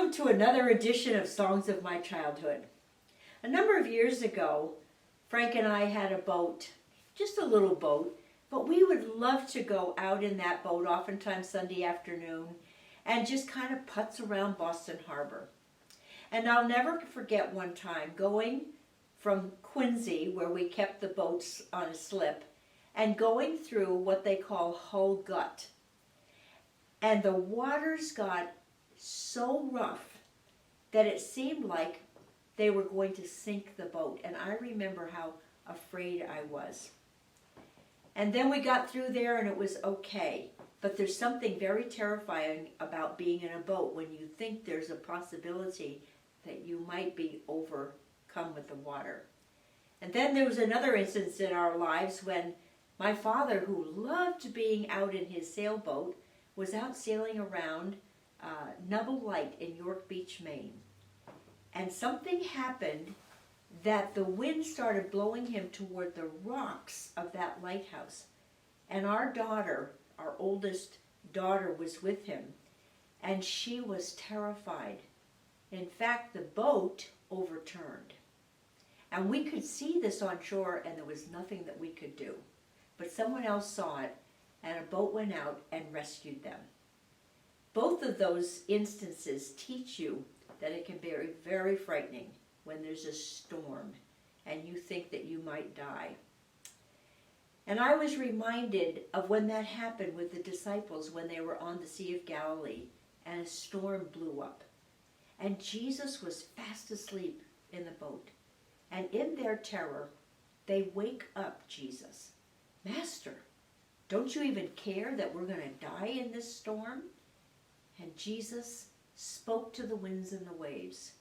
Welcome to another edition of Songs of My Childhood. A number of years ago, Frank and I had a boat, just a little boat, but we would love to go out in that boat, oftentimes Sunday afternoon, and just kind of putz around Boston Harbor. And I'll never forget one time going from Quincy, where we kept the boats on a slip, and going through what they call Hull Gut. And the waters got so rough that it seemed like they were going to sink the boat. And I remember how afraid I was. And then we got through there and it was okay. But there's something very terrifying about being in a boat when you think there's a possibility that you might be overcome with the water. And then there was another instance in our lives when my father, who loved being out in his sailboat, was out sailing around Nubble Light in York Beach, Maine. And something happened that the wind started blowing him toward the rocks of that lighthouse. And our daughter, our oldest daughter, was with him, and she was terrified. In fact, the boat overturned. And we could see this on shore, and there was nothing that we could do. But someone else saw it, and a boat went out and rescued them. Both of those instances teach you that it can be very, very frightening when there's a storm and you think that you might die. And I was reminded of when that happened with the disciples when they were on the Sea of Galilee and a storm blew up. And Jesus was fast asleep in the boat. And in their terror, they wake up Jesus. Master, don't you even care that we're going to die in this storm? And Jesus spoke to the winds and the waves,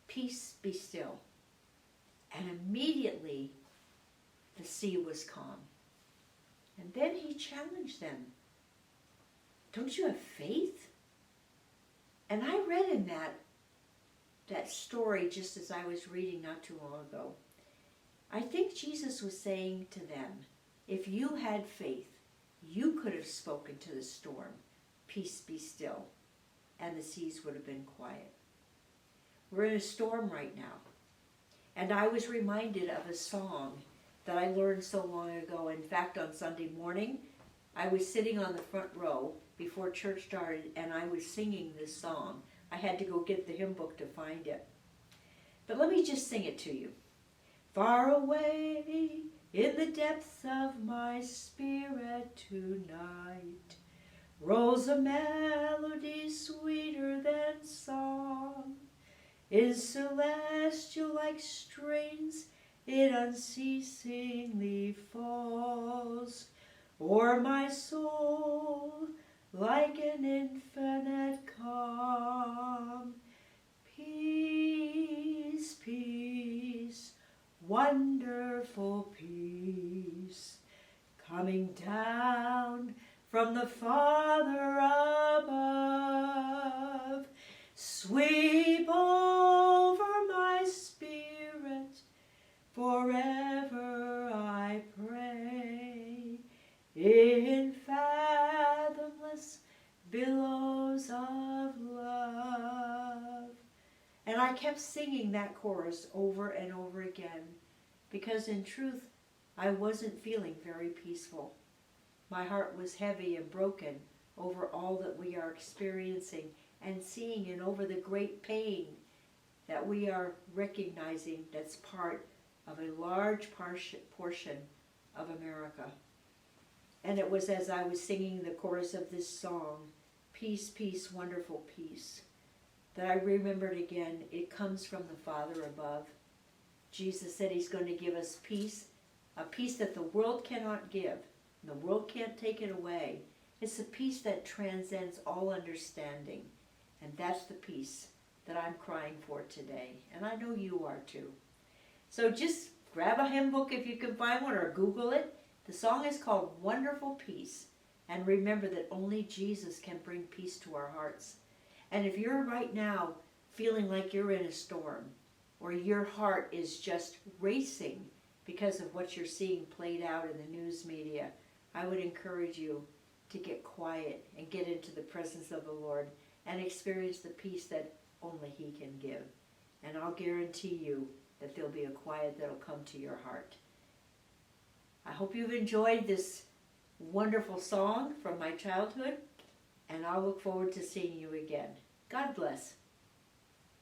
"Peace, be still." And immediately the sea was calm. And then he challenged them. Don't you have faith? And I read in that story just as I was reading not too long ago. I think Jesus was saying to them, if you had faith, you could have spoken to the storm, "Peace, be still," and the seas would have been quiet. We're in a storm right now. And I was reminded of a song that I learned so long ago. In fact, on Sunday morning, I was sitting on the front row before church started, and I was singing this song. I had to go get the hymn book to find it. But let me just sing it to you. Far away in the depths of my spirit tonight rolls a melody sweeter than song. Is celestial like strains, it unceasingly falls o'er my soul like an infinite calm. Peace, peace, wonderful peace, coming down from the Father above, sweep over my spirit, forever I pray, in fathomless billows of love. And I kept singing that chorus over and over again, because in truth, I wasn't feeling very peaceful. My heart was heavy and broken over all that we are experiencing and seeing, and over the great pain that we are recognizing that's part of a large portion of America. And it was as I was singing the chorus of this song, "Peace, peace, wonderful peace," that I remembered again, it comes from the Father above. Jesus said he's going to give us peace, a peace that the world cannot give. The world can't take it away. It's a peace that transcends all understanding. And that's the peace that I'm crying for today. And I know you are too. So just grab a hymn book if you can find one, or Google it. The song is called Wonderful Peace. And remember that only Jesus can bring peace to our hearts. And if you're right now feeling like you're in a storm, or your heart is just racing because of what you're seeing played out in the news media, I would encourage you to get quiet and get into the presence of the Lord and experience the peace that only He can give. And I'll guarantee you that there'll be a quiet that'll come to your heart. I hope you've enjoyed this wonderful song from my childhood, and I'll look forward to seeing you again. God bless.